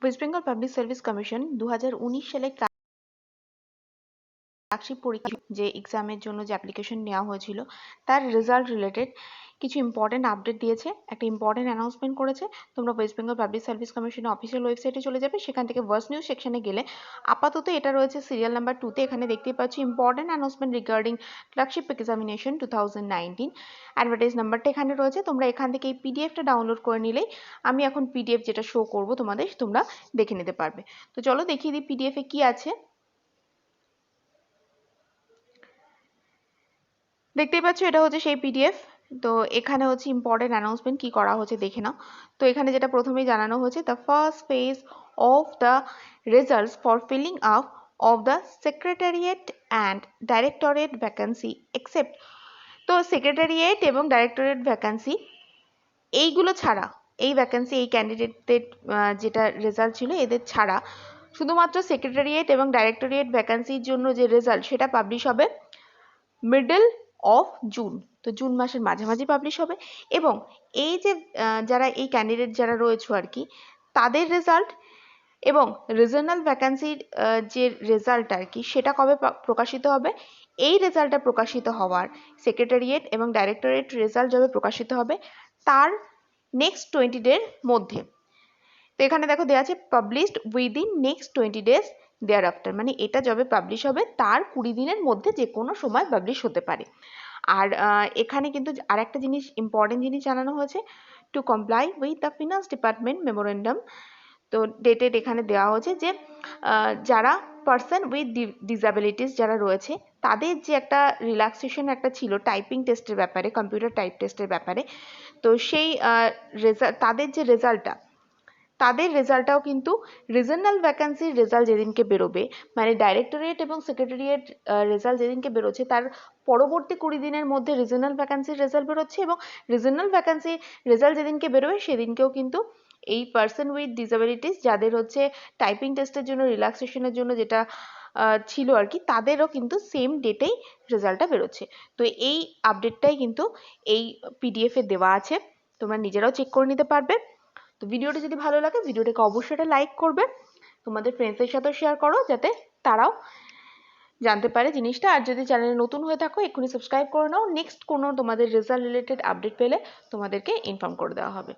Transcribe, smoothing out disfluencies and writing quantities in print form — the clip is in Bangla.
West Bengal public service commission 2019 সালে ক্লার্কশিপ পরীক্ষা যে এক্সামের জন্য যে অ্যাপ্লিকেশন নেওয়া হয়েছিল তার রেজাল্ট রিলেটেড কিছু ইম্পর্টেন্ট আপডেট দিয়েছে, একটা ইম্পর্টেন্ট অ্যানাউন্সমেন্ট করেছে। তোমরা ওয়েস্ট বেঙ্গল পাবলিক সার্ভিস কমিশনের অফিসিয়াল ওয়েবসাইটে চলে যাবে, সেখান থেকে ভার্স্ট নিউজ সেকশনে গেলে আপাতত এটা রয়েছে সিরিয়াল নাম্বার 2তে। এখানে দেখতেই পাচ্ছি important announcement regarding clerkship examination 2019। Advertise নাম্বারটা এখানে রয়েছে, তোমরা এখান থেকে এই পিডিএফটা ডাউনলোড করে নিলেই আমি এখন পিডিএফ যেটা শো করব তোমাদের, তোমরা দেখে নিতে পারবে। তো চলো দেখিয়ে দিই পিডিএফে কি আছে। দেখতেই পাচ্ছ এটা হচ্ছে সেই পিডিএফ। তো এখানে হচ্ছে ইম্পর্টেন্ট অ্যানাউন্সমেন্ট কি করা হচ্ছে দেখে নাও। তো এখানে যেটা প্রথমেই জানানো হয়েছে, the first phase of the results for filling up of the secretariat and directorate vacancy except. তো সেক্রেটারিয়েট এবং ডাইরেক্টরেট ভ্যাকান্সি এইগুলো ছাড়া, এই ভ্যাকান্সি এই ক্যান্ডিডেটদের যেটা রেজাল্ট ছিল এদের ছাড়া শুধুমাত্র সেক্রেটারিয়েট এবং ডাইরেক্টরেট ভ্যাকান্সির জন্য যে রেজাল্ট সেটা পাবলিশ হবে মিডল অফ জুন। তো জুন মাসের মাঝামাঝি পাবলিশ হবে। এবং এই যে যারা এই ক্যান্ডিডেট যারা রয়েছে আর কি, তাদের রেজাল্ট এবং রিজনাল ভ্যাকান্সির যে রেজাল্ট আর কি সেটা কবে প্রকাশিত হবে, এই রেজাল্টটা প্রকাশিত হওয়ার সেক্রেটারিয়েট এবং ডাইরেক্টরেট রেজাল্ট যবে প্রকাশিত হবে তার নেক্সট 20 ডের মধ্যে। তো এখানে দেখো দেওয়া আছে published within next 20 days thereafter, মানে এটা যবে পাবলিশ হবে তার 20 দিনের মধ্যে যে কোনো সময় পাবলিশ হতে পারে। আর এখানে কিন্তু আর একটা জিনিস ইম্পর্টেন্ট জিনিস জানানো হয়েছে, to comply with the finance department memorandum. তো ডেটেড এখানে দেওয়া হয়েছে যে যারা পার্সন উইথ ডিসএবিলিটিস যারা রয়েছে তাদের যে একটা রিল্যাক্সেশন একটা ছিল টাইপিং টেস্টের ব্যাপারে, কম্পিউটার টাইপ টেস্টের ব্যাপারে, তো সেই তাদের যে তাদের রেজাল্টটাও কিন্তু রিজনাল ভ্যাকান্সির রেজাল্ট যেদিনকে বেরোবে, মানে ডাইরেক্টরেট এবং সেক্রেটারিয়েট রেজাল্ট যেদিনকে বেরোচ্ছে তার পরবর্তী 20 দিনের মধ্যে রিজনাল ভ্যাকান্সির রেজাল্ট বেরোচ্ছে, এবং রিজনাল ভ্যাকান্সি রেজাল্ট যেদিনকে বেরোবে সেদিনকেও কিন্তু এই পার্সন উইথ ডিসএবিলিটিস যাদের হচ্ছে টাইপিং টেস্টের জন্য রিল্যাক্সেশনের জন্য যেটা ছিল আর কি, তাদেরও কিন্তু সেম ডেটেই রেজাল্টটা বেরোচ্ছে। তো এই আপডেটটাই কিন্তু এই পিডিএফে দেওয়া আছে, তোমরা নিজেরাও চেক করে নিতে পারবে। তো ভিডিওটা যদি ভালো লাগে ভিডিওটাকে অবশ্যই একটা লাইক করবে, তোমাদের ফ্রেন্ডসদের সাথেও শেয়ার করো যাতে তারাও জানতে পারে জিনিসটা। আর যদি চ্যানেলে নতুন হয়ে থাকো এক্ষুনি সাবস্ক্রাইব করে নাও, নেক্সট কোনো তোমাদের রেজাল্ট রিলেটেড আপডেট পেলে তোমাদেরকে ইনফর্ম করে দেওয়া হবে।